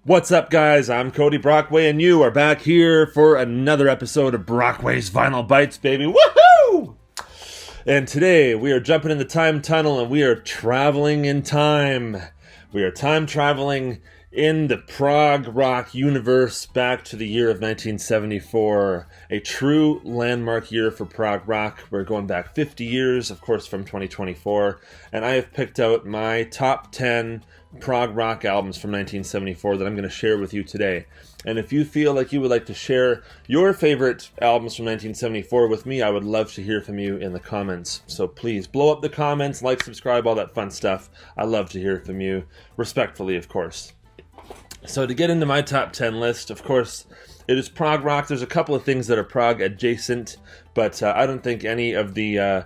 What's up, guys? I'm Cody Brockway, and you are back here for another episode of Brockway's Vinyl Bites, baby. Woohoo! And today we are jumping in the time tunnel, and we are traveling in time. We are time traveling in the Prog Rock universe back to the year of 1974, a true landmark year for Prog Rock. We're going back 50 years, of course, from 2024, and I have picked out my top 10 Prog Rock albums from 1974 that I'm going to share with you today. And if you feel like you would like to share your favorite albums from 1974 with me, I would love to hear from you in the comments. So please blow up the comments, like, subscribe, all that fun stuff. I love to hear from you, respectfully, of course. So to get into my top 10 list, of course, it is prog rock. There's a couple of things that are prog adjacent, but I don't think any of the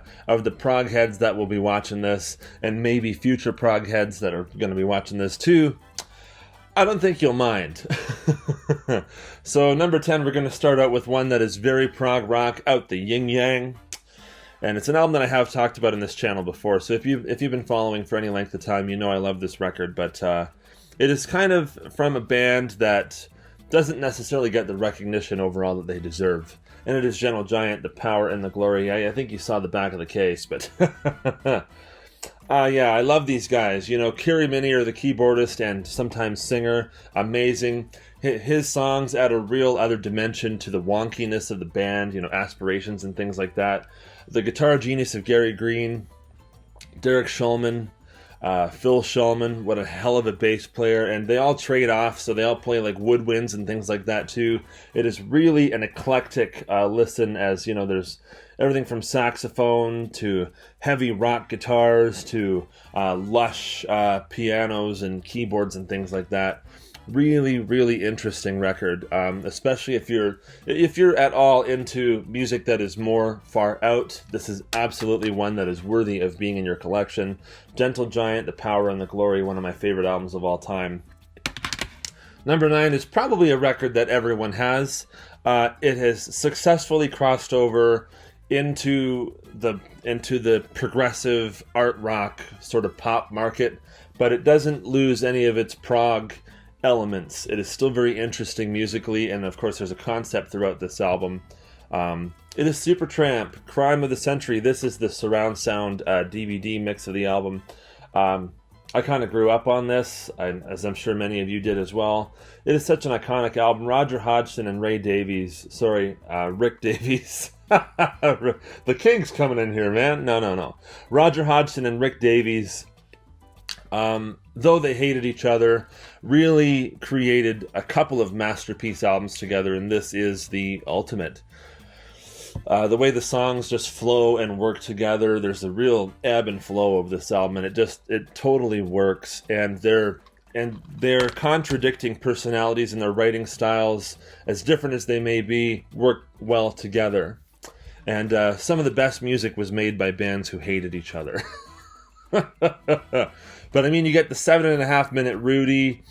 prog heads that will be watching this, and maybe future prog heads that are going to be watching this too, I don't think you'll mind. So number 10, we're going to start out with one that is very prog rock, Out the Yin Yang. And it's an album that I have talked about in this channel before, so if you've been following for any length of time, you know I love this record, but it is kind of from a band that doesn't necessarily get the recognition overall that they deserve. And it is Gentle Giant, The Power and the Glory. I think you saw the back of the case, but yeah, I love these guys. You know, Kerry Minnier, the keyboardist and sometimes singer, amazing. His songs add a real other dimension to the wonkiness of the band, you know, aspirations and things like that. The guitar genius of Gary Green, Derek Shulman, Phil Shulman, what a hell of a bass player, and they all trade off, so they all play like woodwinds and things like that too. It is really an eclectic listen, as you know, there's everything from saxophone to heavy rock guitars to lush pianos and keyboards and things like that. Really, really interesting record, especially if you're at all into music that is more far out. This is absolutely one that is worthy of being in your collection. Gentle Giant, The Power and the Glory, one of my favorite albums of all time. Number 9 is probably a record that everyone has. It has successfully crossed over into the progressive art rock sort of pop market, but it doesn't lose any of its prog elements. It is still very interesting musically, and of course there's a concept throughout this album. It is Supertramp, Crime of the Century. This is the surround sound DVD mix of the album. I kind of grew up on this, as I'm sure many of you did as well. It is such an iconic album. Roger Hodgson and Rick Davies. The King's coming in here, man. No. Roger Hodgson and Rick Davies, though they hated each other, really created a couple of masterpiece albums together, and this is the ultimate. The way the songs just flow and work together, there's a real ebb and flow of this album, and it totally works. And their contradicting personalities and their writing styles, as different as they may be, work well together. And some of the best music was made by bands who hated each other. But I mean, you get the 7.5 minute Rudy,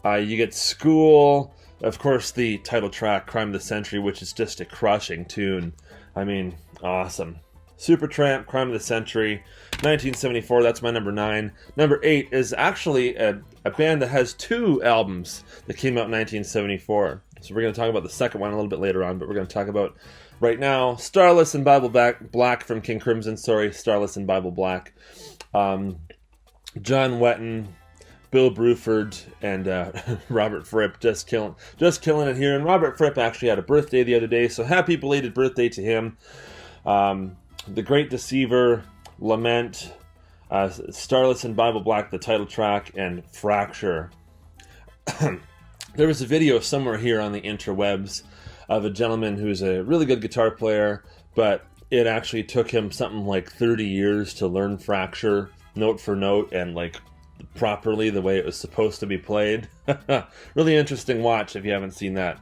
you get School, of course the title track, Crime of the Century, which is just a crushing tune. I mean, awesome. Supertramp, Crime of the Century, 1974, that's my number 9. Number 8 is actually a band that has 2 albums that came out in 1974. So we're going to talk about the second one a little bit later on, but we're going to talk about right now Starless and Bible Black from King Crimson. Starless and Bible Black. John Wetton, Bill Bruford, and Robert Fripp just killing it here. And Robert Fripp actually had a birthday the other day, so happy belated birthday to him. The Great Deceiver, Lament, Starless and Bible Black, the title track, and Fracture. There was a video somewhere here on the interwebs of a gentleman who's a really good guitar player, but it actually took him something like 30 years to learn Fracture note for note and like properly the way it was supposed to be played. Really interesting watch if you haven't seen that.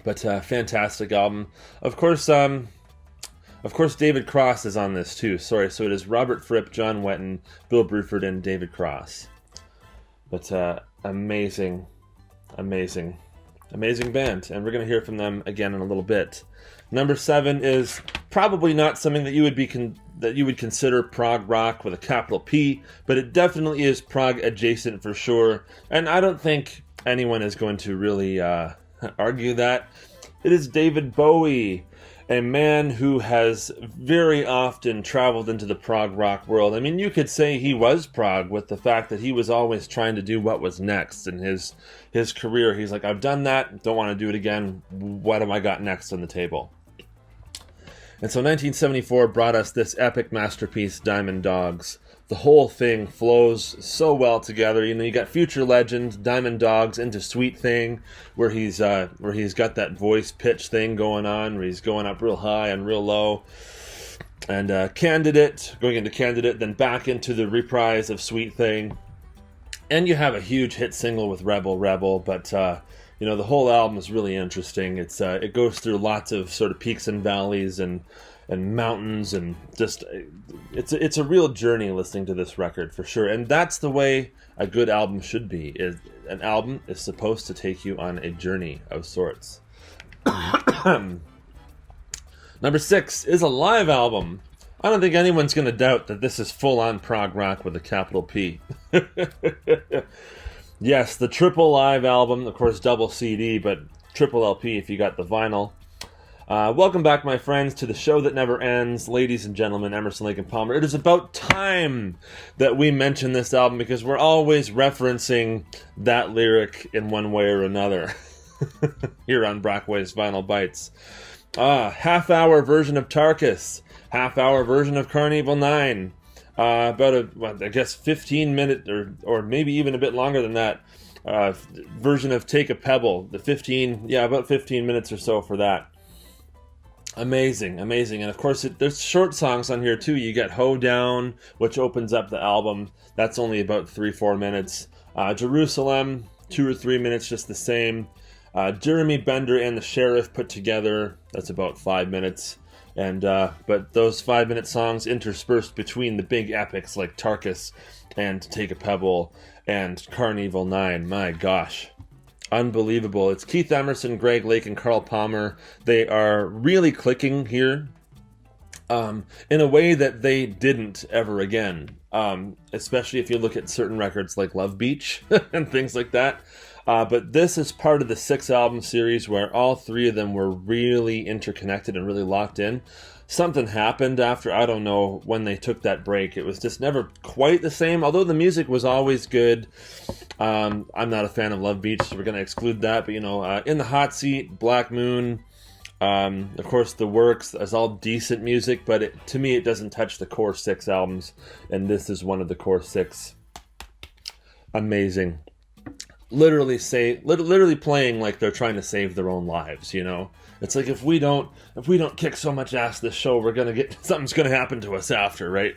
But fantastic album. Of course, David Cross is on this too. So it is Robert Fripp, John Wetton, Bill Bruford, and David Cross. But amazing band, and we're going to hear from them again in a little bit. Number 7 is probably not something that you would consider prog rock with a capital P, but it definitely is prog adjacent for sure. And I don't think anyone is going to really argue that. It is David Bowie, a man who has very often traveled into the prog rock world. I mean, you could say he was prog with the fact that he was always trying to do what was next in his career. He's like, I've done that, don't want to do it again. What have I got next on the table? And so 1974 brought us this epic masterpiece, Diamond Dogs. The whole thing flows so well together. You know, you got Future Legend, Diamond Dogs into Sweet Thing, where he's got that voice pitch thing going on, where he's going up real high and real low. And Candidate, going into Candidate, then back into the reprise of Sweet Thing. And you have a huge hit single with Rebel Rebel, but you know, the whole album is really interesting. It goes through lots of sort of peaks and valleys and mountains, and just it's a real journey listening to this record for sure. And that's the way a good album should be. An album is supposed to take you on a journey of sorts. Number 6 is a live album. I don't think anyone's going to doubt that this is full-on prog rock with a capital P. Yes, the triple live album, of course double CD, but triple LP if you got the vinyl. Welcome back, my friends, to the show that never ends. Ladies and gentlemen, Emerson, Lake and Palmer. It is about time that we mention this album, because we're always referencing that lyric in one way or another here on Brockway's Vinyl Bites. Half-hour version of Tarkus, half-hour version of Carnival 9, about I guess 15-minute or maybe even a bit longer than that version of Take a Pebble, about 15 minutes or so for that. Amazing. And of course, there's short songs on here too. You get Hoe Down, which opens up the album. That's only about 3-4 minutes. Jerusalem, 2 or 3 minutes, just the same. Jeremy Bender and the Sheriff put together, that's about 5 minutes. And but those 5-minute songs interspersed between the big epics like Tarkus and Take a Pebble and Carnival 9. My gosh. Unbelievable. It's Keith Emerson, Greg Lake, and Carl Palmer. They are really clicking here in a way that they didn't ever again, especially if you look at certain records like Love Beach and things like that. But this is part of the 6-album series where all 3 of them were really interconnected and really locked in. Something happened after, I don't know when they took that break. It was just never quite the same, although the music was always good. I'm not a fan of Love Beach, so we're going to exclude that. But, you know, In the Hot Seat, Black Moon, of course, The Works is all decent music, but to me it doesn't touch the core 6 albums, and this is one of the core 6. Amazing. Literally playing like they're trying to save their own lives, you know. It's like if we don't kick so much ass this show, something's gonna happen to us after, right?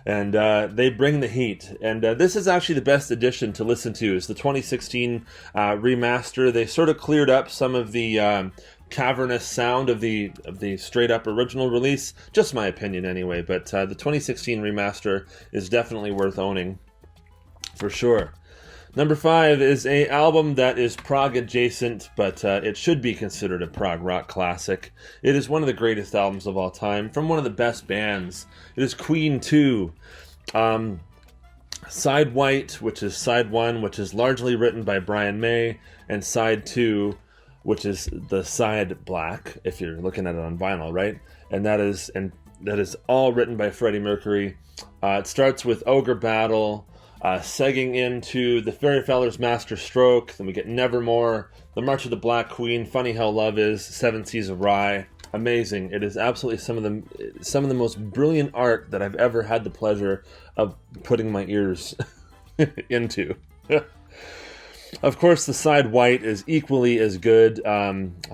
And they bring the heat. And this is actually the best edition to listen to. Is the 2016 remaster. They sort of cleared up some of the cavernous sound of the straight up original release. Just my opinion, anyway. But the 2016 remaster is definitely worth owning, for sure. Number 5 is an album that is prog adjacent, but it should be considered a prog rock classic. It is one of the greatest albums of all time, from one of the best bands. It is Queen 2. Side White, which is side 1, which is largely written by Brian May, and side 2, which is the side black, if you're looking at it on vinyl, right? And that is all written by Freddie Mercury. It starts with Ogre Battle, segging into the Fairyfeller's Master Stroke. Then we get Nevermore, The March of the Black Queen, Funny How Love Is, Seven Seas of Rye. Amazing. It is absolutely some of the most brilliant art that I've ever had the pleasure of putting my ears into. Of course, the side White is equally as good.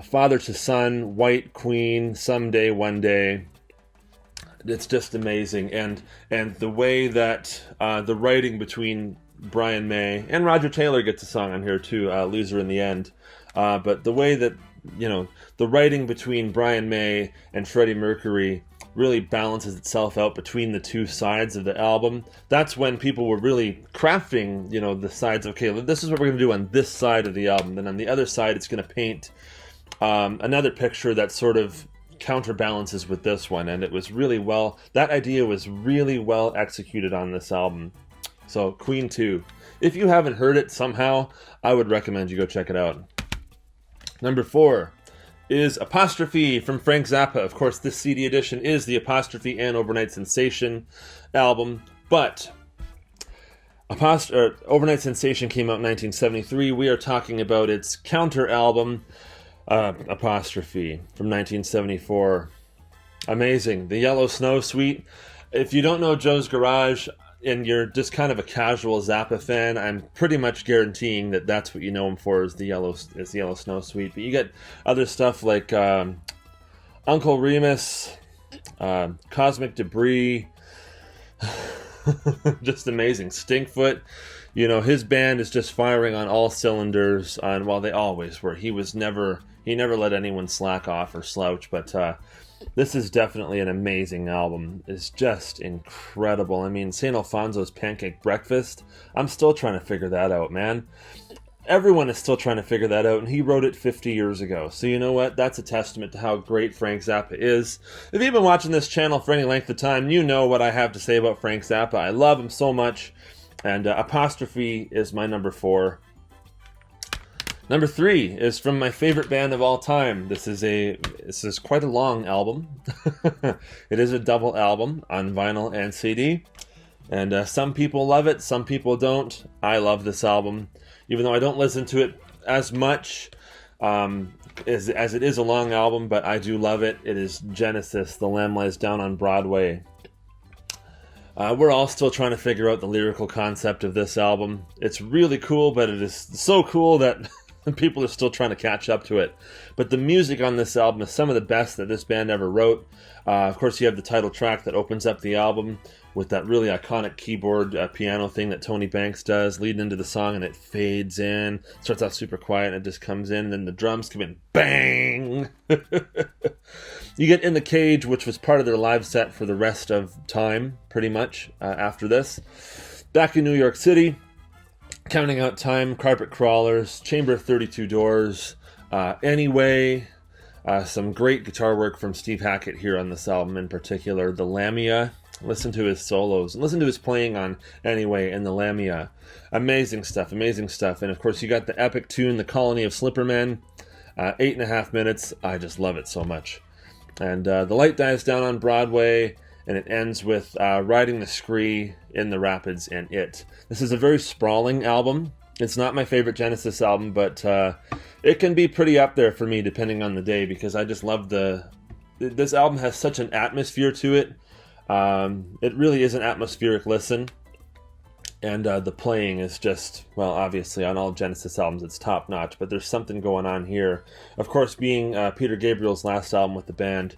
Father to Son, White Queen, Someday, One Day. It's just amazing, and the way that the writing between Brian May and Roger Taylor gets a song on here too, "Loser in the End," but the way that, you know, the writing between Brian May and Freddie Mercury really balances itself out between the two sides of the album. That's when people were really crafting, you know, the sides. Okay, this is what we're going to do on this side of the album, and on the other side, it's going to paint another picture that sort of counterbalances with this one, and it was really that idea was really well executed on this album. So Queen 2. If you haven't heard it somehow, I would recommend you go check it out. Number 4 is Apostrophe from Frank Zappa. Of course, this CD edition is the Apostrophe and Overnight Sensation album, but Overnight Sensation came out in 1973. We are talking about its counter album, Apostrophe, from 1974. Amazing. The Yellow Snow Suite. If you don't know Joe's Garage and you're just kind of a casual Zappa fan, I'm pretty much guaranteeing that that's what you know him for, is the Yellow Snow Suite. But you get other stuff like Uncle Remus, Cosmic Debris, just amazing. Stinkfoot, you know, his band is just firing on all cylinders. Well, they always were. He never let anyone slack off or slouch, but this is definitely an amazing album. It's just incredible. I mean, St. Alfonso's Pancake Breakfast, I'm still trying to figure that out, man. Everyone is still trying to figure that out, and he wrote it 50 years ago. So you know what? That's a testament to how great Frank Zappa is. If you've been watching this channel for any length of time, you know what I have to say about Frank Zappa. I love him so much, and Apostrophe is my number 4. Number 3 is from my favorite band of all time. This is quite a long album. It is a double album on vinyl and CD. And some people love it, some people don't. I love this album. Even though I don't listen to it as much as it is a long album, but I do love it. It is Genesis, The Lamb Lies Down on Broadway. We're all still trying to figure out the lyrical concept of this album. It's really cool, but it is so cool that people are still trying to catch up to it. But the music on this album is some of the best that this band ever wrote. Of course, you have the title track that opens up the album with that really iconic keyboard piano thing that Tony Banks does, leading into the song, and it fades in. Starts out super quiet, and it just comes in, and then the drums come in. Bang! You get In the Cage, which was part of their live set for the rest of time, pretty much, after this. Back in New York City, Counting Out Time, Carpet Crawlers, Chamber of 32 Doors, Anyway, some great guitar work from Steve Hackett here on this album in particular. The Lamia, listen to his solos, listen to his playing on Anyway and the Lamia. Amazing stuff, amazing stuff. And of course you got the epic tune, The Colony of Slippermen, 8.5 minutes. I just love it so much. And The Light Dies Down on Broadway, and it ends with Riding the Scree, In the Rapids, and It. This is a very sprawling album. It's not my favorite Genesis album, but it can be pretty up there for me depending on the day, because I just love this album has such an atmosphere to it. It really is an atmospheric listen. And the playing is just, well, obviously on all Genesis albums it's top notch, but there's something going on here. Of course, being Peter Gabriel's last album with the band,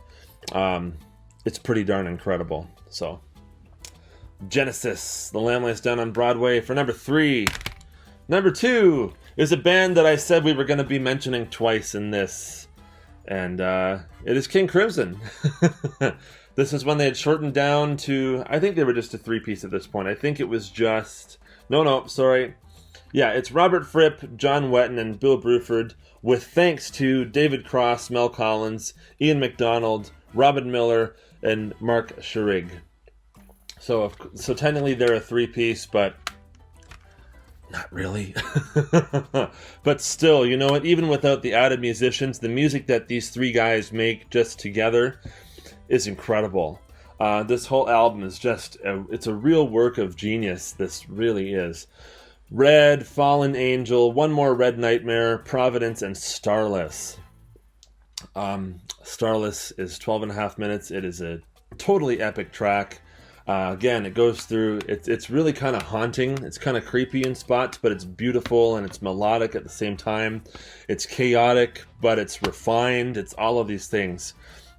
it's pretty darn incredible. So, Genesis, The Lamb Lies Down on Broadway for number 3. Number 2 is a band that I said we were going to be mentioning twice in this, and it is King Crimson. This is when they had shortened down to, I think they were just a 3-piece at this point. I think it was just, sorry. Yeah, it's Robert Fripp, John Wetton, and Bill Bruford, with thanks to David Cross, Mel Collins, Ian MacDonald, Robin Miller, and Mark Schurig. So technically they're a 3-piece, but not really. But still, you know what? Even without the added musicians, the music that these 3 guys make just together is incredible. This whole album is just, it's a real work of genius. This really is. Red, Fallen Angel, One More Red Nightmare, Providence, and Starless. Starless is 12.5 minutes. It is a totally epic track. Again, it goes through, it's really kind of haunting. It's kind of creepy in spots, but it's beautiful and it's melodic at the same time. It's chaotic, but it's refined. It's all of these things.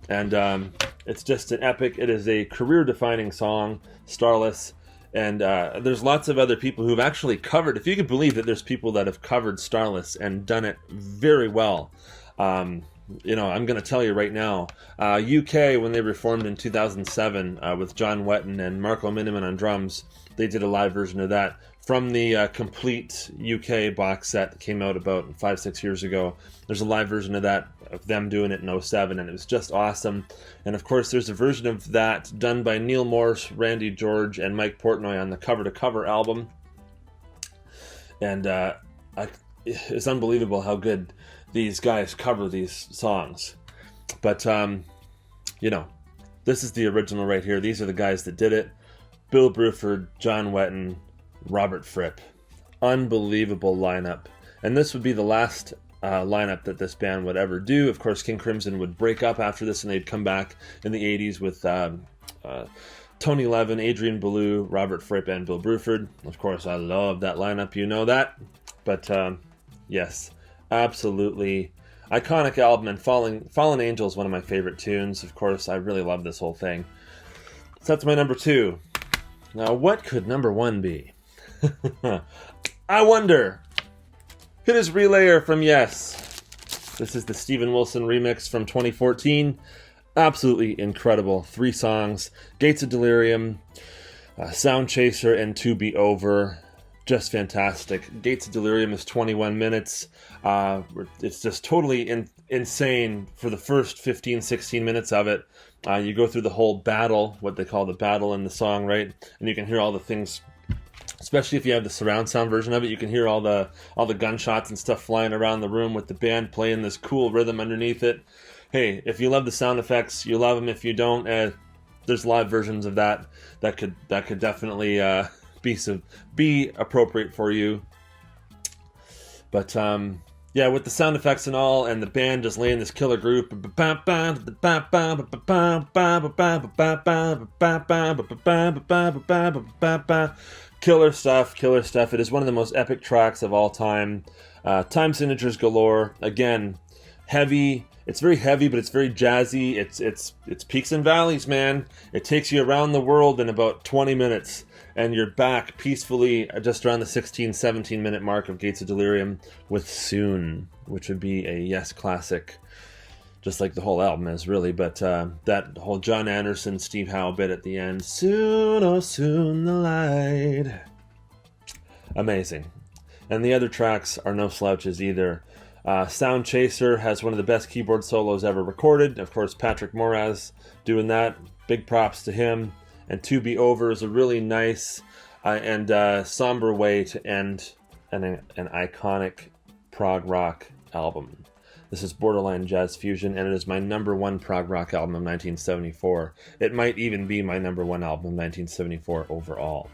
And it's just an epic, it is a career-defining song, Starless. And there's lots of other people who've actually covered, if you could believe that there's people that have covered Starless and done it very well. I'm going to tell you right now, UK, when they reformed in 2007 with John Wetton and Marco Miniman on drums, they did a live version of that from the complete UK box set that came out about 5-6 years ago. There's a live version of that, of them doing it in '07, and it was just awesome. And of course, there's a version of that done by Neil Morse, Randy George, and Mike Portnoy on the Cover to Cover album. And it's unbelievable how good these guys cover these songs. But, this is the original right here. These are the guys that did it. Bill Bruford, John Wetton, Robert Fripp. Unbelievable lineup. And this would be the last lineup that this band would ever do. Of course, King Crimson would break up after this, and they'd come back in the 80s with Tony Levin, Adrian Belew, Robert Fripp, and Bill Bruford. Of course, I love that lineup. You know that. But, yes, absolutely iconic album. And Fallen Angel is one of my favorite tunes. Of course, I really love this whole thing. So that's my number 2. Now, what could number 1 be? I wonder. It is Relayer from Yes. This is the Steven Wilson remix from 2014. Absolutely incredible. 3 songs. Gates of Delirium, Sound Chaser, and To Be Over. Just fantastic. Gates of Delirium is 21 minutes. It's just totally insane for the first 15, 16 minutes of it. You go through the whole battle, what they call the battle in the song, right? And you can hear all the things, especially if you have the surround sound version of it. You can hear all the gunshots and stuff flying around the room with the band playing this cool rhythm underneath it. Hey, if you love the sound effects, you love them. If you don't, there's live versions of that could definitely be appropriate for you. But yeah, with the sound effects and all, and the band just laying this killer group. Killer stuff. It is one of the most epic tracks of all time. Time signatures galore. Again, heavy. It's very heavy, but it's very jazzy. It's peaks and valleys, man. It takes you around the world in about 20 minutes. And you're back peacefully just around the 16, 17-minute mark of Gates of Delirium with Soon, which would be a Yes classic, just like the whole album is, really. But that whole John Anderson, Steve Howe bit at the end, soon, oh soon, the light. Amazing. And the other tracks are no slouches either. Sound Chaser has one of the best keyboard solos ever recorded. Of course, Patrick Moraz doing that. Big props to him. And To Be Over is a really nice and somber way to end an iconic prog rock album. This is borderline jazz fusion, and it is my number 1 prog rock album of 1974. It might even be my number 1 album of 1974 overall.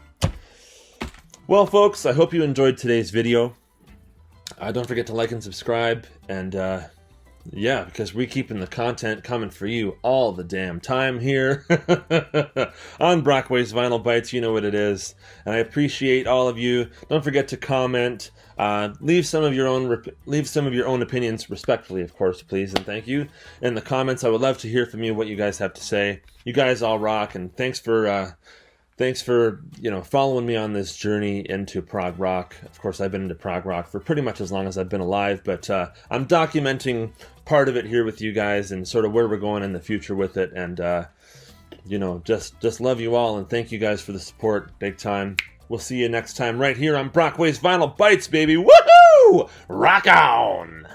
Well, folks, I hope you enjoyed today's video. Don't forget to like and subscribe, and yeah, because we're keeping the content coming for you all the damn time here on Brockway's Vinyl Bites. You know what it is, and I appreciate all of you. Don't forget to comment. Leave some of your own opinions, respectfully, of course, please, and thank you in the comments. I would love to hear from you what you guys have to say. You guys all rock, and thanks for following me on this journey into prog rock. Of course, I've been into prog rock for pretty much as long as I've been alive, but I'm documenting part of it here with you guys and sort of where we're going in the future with it. And just love you all, and thank you guys for the support, big time. We'll see you next time right here on Brockway's Vinyl Bites, baby. Woohoo! Rock on!